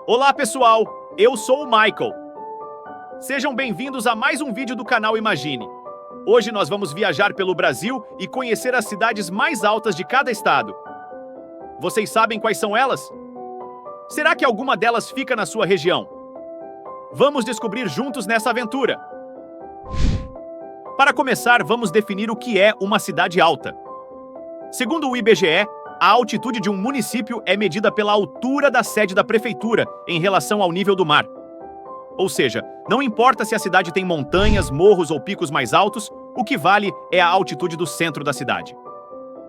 Olá pessoal, eu sou o Michael. Sejam bem-vindos a mais um vídeo do canal Imagine. Hoje nós vamos viajar pelo Brasil e conhecer as cidades mais altas de cada estado. Vocês sabem quais são elas? Será que alguma delas fica na sua região? Vamos descobrir juntos nessa aventura. Para começar, vamos definir o que é uma cidade alta. Segundo o IBGE, a altitude de um município é medida pela altura da sede da prefeitura em relação ao nível do mar. Ou seja, não importa se a cidade tem montanhas, morros ou picos mais altos, o que vale é a altitude do centro da cidade.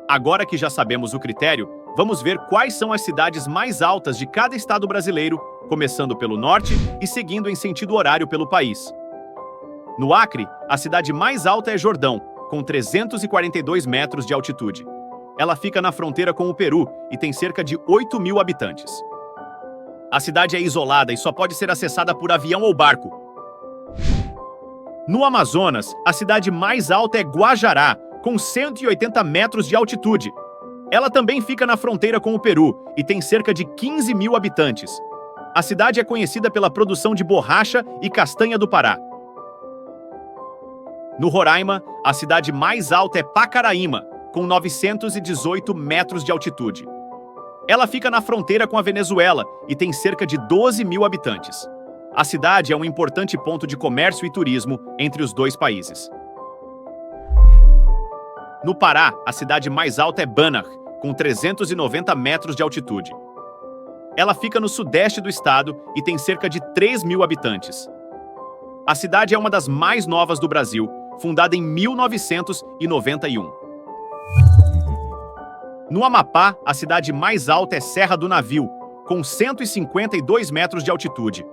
Agora que já sabemos o critério, vamos ver quais são as cidades mais altas de cada estado brasileiro, começando pelo norte e seguindo em sentido horário pelo país. No Acre, a cidade mais alta é Jordão, com 342 metros de altitude. Ela fica na fronteira com o Peru e tem cerca de 8.000 habitantes. A cidade é isolada e só pode ser acessada por avião ou barco. No Amazonas, a cidade mais alta é Guajará, com 180 metros de altitude. Ela também fica na fronteira com o Peru e tem cerca de 15.000 habitantes. A cidade é conhecida pela produção de borracha e castanha do Pará. No Roraima, a cidade mais alta é Pacaraíma, com 918 metros de altitude. Ela fica na fronteira com a Venezuela e tem cerca de 12.000 habitantes. A cidade é um importante ponto de comércio e turismo entre os dois países. No Pará, a cidade mais alta é Banar, com 390 metros de altitude. Ela fica no sudeste do estado e tem cerca de 3.000 habitantes. A cidade é uma das mais novas do Brasil, fundada em 1991. No Amapá, a cidade mais alta é Serra do Navio, com 152 metros de altitude.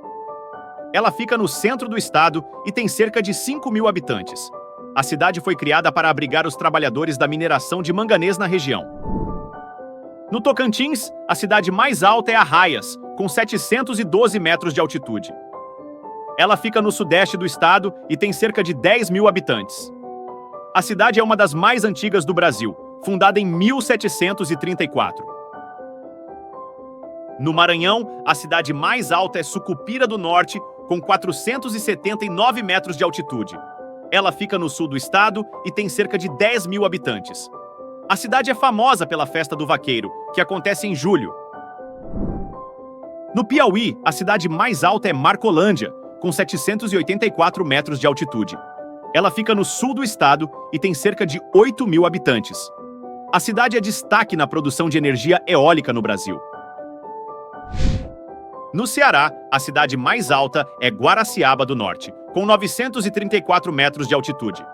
Ela fica no centro do estado e tem cerca de 5.000 habitantes. A cidade foi criada para abrigar os trabalhadores da mineração de manganês na região. No Tocantins, a cidade mais alta é Arraias, com 712 metros de altitude. Ela fica no sudeste do estado e tem cerca de 10.000 habitantes. A cidade é uma das mais antigas do Brasil, fundada em 1734. No Maranhão, a cidade mais alta é Sucupira do Norte, com 479 metros de altitude. Ela fica no sul do estado e tem cerca de 10.000 habitantes. A cidade é famosa pela Festa do Vaqueiro, que acontece em julho. No Piauí, a cidade mais alta é Marcolândia, com 784 metros de altitude. Ela fica no sul do estado e tem cerca de 8.000 habitantes. A cidade é destaque na produção de energia eólica no Brasil. No Ceará, a cidade mais alta é Guaraciaba do Norte, com 934 metros de altitude.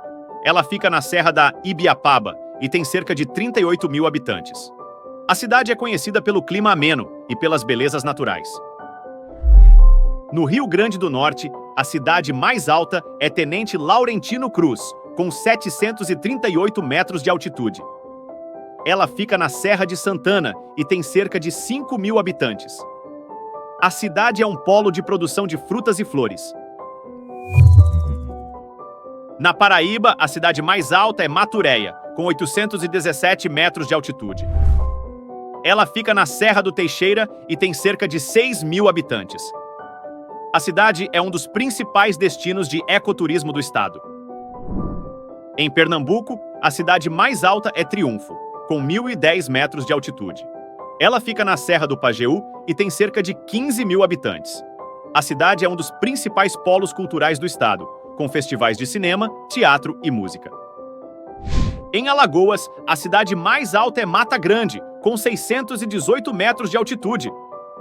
Ela fica na Serra da Ibiapaba e tem cerca de 38.000 habitantes. A cidade é conhecida pelo clima ameno e pelas belezas naturais. No Rio Grande do Norte, a cidade mais alta é Tenente Laurentino Cruz, com 738 metros de altitude. Ela fica na Serra de Santana e tem cerca de 5.000 habitantes. A cidade é um polo de produção de frutas e flores. Na Paraíba, a cidade mais alta é Maturéia, com 817 metros de altitude. Ela fica na Serra do Teixeira e tem cerca de 6.000 habitantes. A cidade é um dos principais destinos de ecoturismo do estado. Em Pernambuco, a cidade mais alta é Triunfo, com 1.010 metros de altitude. Ela fica na Serra do Pajeú e tem cerca de 15.000 habitantes. A cidade é um dos principais polos culturais do estado, com festivais de cinema, teatro e música. Em Alagoas, a cidade mais alta é Mata Grande, com 618 metros de altitude.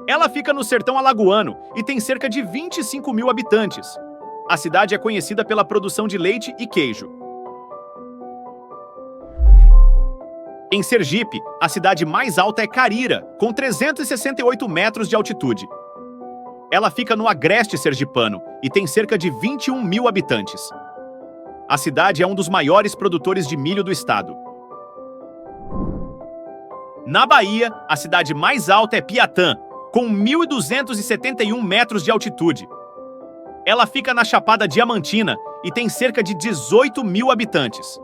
Ela fica no sertão alagoano e tem cerca de 25.000 habitantes. A cidade é conhecida pela produção de leite e queijo. Em Sergipe, a cidade mais alta é Carira, com 368 metros de altitude. Ela fica no agreste sergipano e tem cerca de 21.000 habitantes. A cidade é um dos maiores produtores de milho do estado. Na Bahia, a cidade mais alta é Piatã, com 1.271 metros de altitude. Ela fica na Chapada Diamantina e tem cerca de 18.000 habitantes.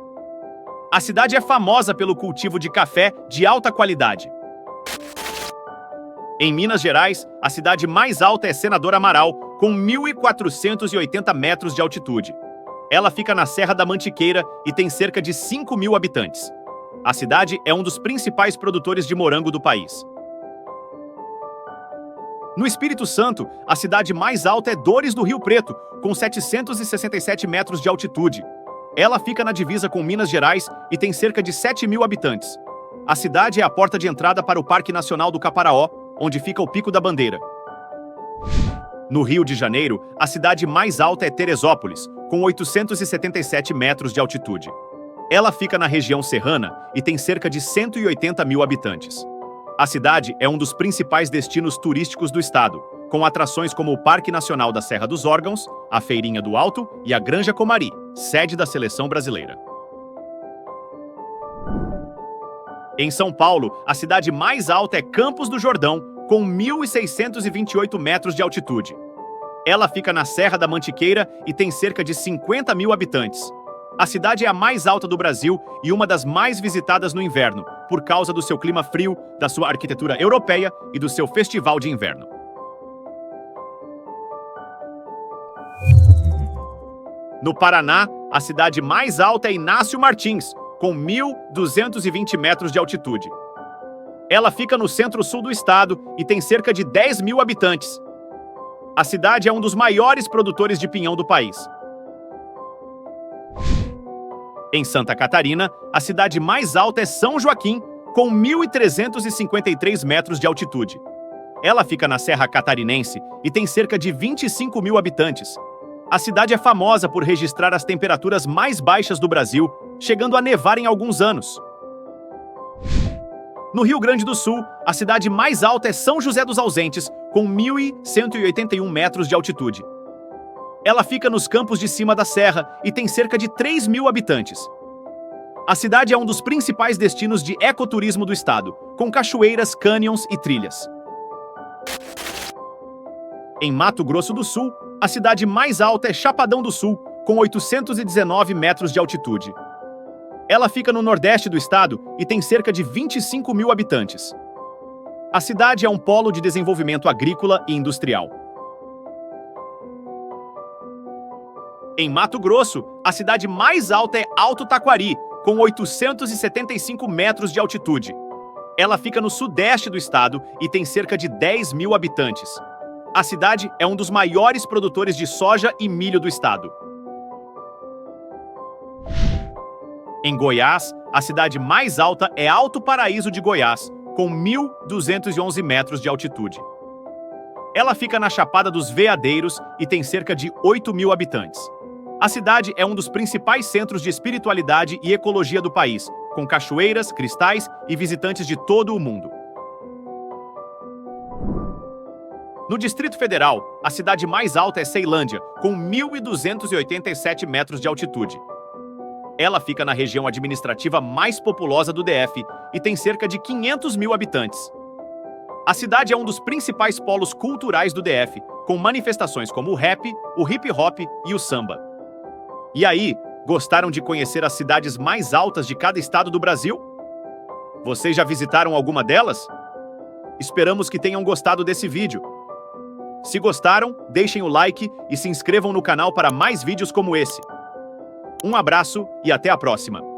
A cidade é famosa pelo cultivo de café de alta qualidade. Em Minas Gerais, a cidade mais alta é Senador Amaral, com 1.480 metros de altitude. Ela fica na Serra da Mantiqueira e tem cerca de 5.000 habitantes. A cidade é um dos principais produtores de morango do país. No Espírito Santo, a cidade mais alta é Dores do Rio Preto, com 767 metros de altitude. Ela fica na divisa com Minas Gerais e tem cerca de 7.000 habitantes. A cidade é a porta de entrada para o Parque Nacional do Caparaó, onde fica o Pico da Bandeira. No Rio de Janeiro, a cidade mais alta é Teresópolis, com 877 metros de altitude. Ela fica na região serrana e tem cerca de 180.000 habitantes. A cidade é um dos principais destinos turísticos do estado, com atrações como o Parque Nacional da Serra dos Órgãos, a Feirinha do Alto e a Granja Comari, sede da seleção brasileira. Em São Paulo, a cidade mais alta é Campos do Jordão, com 1.628 metros de altitude. Ela fica na Serra da Mantiqueira e tem cerca de 50.000 habitantes. A cidade é a mais alta do Brasil e uma das mais visitadas no inverno, por causa do seu clima frio, da sua arquitetura europeia e do seu festival de inverno. No Paraná, a cidade mais alta é Inácio Martins, com 1.220 metros de altitude. Ela fica no centro-sul do estado e tem cerca de 10.000 habitantes. A cidade é um dos maiores produtores de pinhão do país. Em Santa Catarina, a cidade mais alta é São Joaquim, com 1.353 metros de altitude. Ela fica na Serra Catarinense e tem cerca de 25.000 habitantes. A cidade é famosa por registrar as temperaturas mais baixas do Brasil, chegando a nevar em alguns anos. No Rio Grande do Sul, a cidade mais alta é São José dos Ausentes, com 1.181 metros de altitude. Ela fica nos campos de cima da serra e tem cerca de 3.000 habitantes. A cidade é um dos principais destinos de ecoturismo do estado, com cachoeiras, cânions e trilhas. Em Mato Grosso do Sul, a cidade mais alta é Chapadão do Sul, com 819 metros de altitude. Ela fica no nordeste do estado e tem cerca de 25.000 habitantes. A cidade é um polo de desenvolvimento agrícola e industrial. Em Mato Grosso, a cidade mais alta é Alto Taquari, com 875 metros de altitude. Ela fica no sudeste do estado e tem cerca de 10.000 habitantes. A cidade é um dos maiores produtores de soja e milho do estado. Em Goiás, a cidade mais alta é Alto Paraíso de Goiás, com 1.211 metros de altitude. Ela fica na Chapada dos Veadeiros e tem cerca de 8.000 habitantes. A cidade é um dos principais centros de espiritualidade e ecologia do país, com cachoeiras, cristais e visitantes de todo o mundo. No Distrito Federal, a cidade mais alta é Ceilândia, com 1.287 metros de altitude. Ela fica na região administrativa mais populosa do DF e tem cerca de 500.000 habitantes. A cidade é um dos principais polos culturais do DF, com manifestações como o rap, o hip hop e o samba. E aí, gostaram de conhecer as cidades mais altas de cada estado do Brasil? Vocês já visitaram alguma delas? Esperamos que tenham gostado desse vídeo. Se gostaram, deixem o like e se inscrevam no canal para mais vídeos como esse. Um abraço e até a próxima!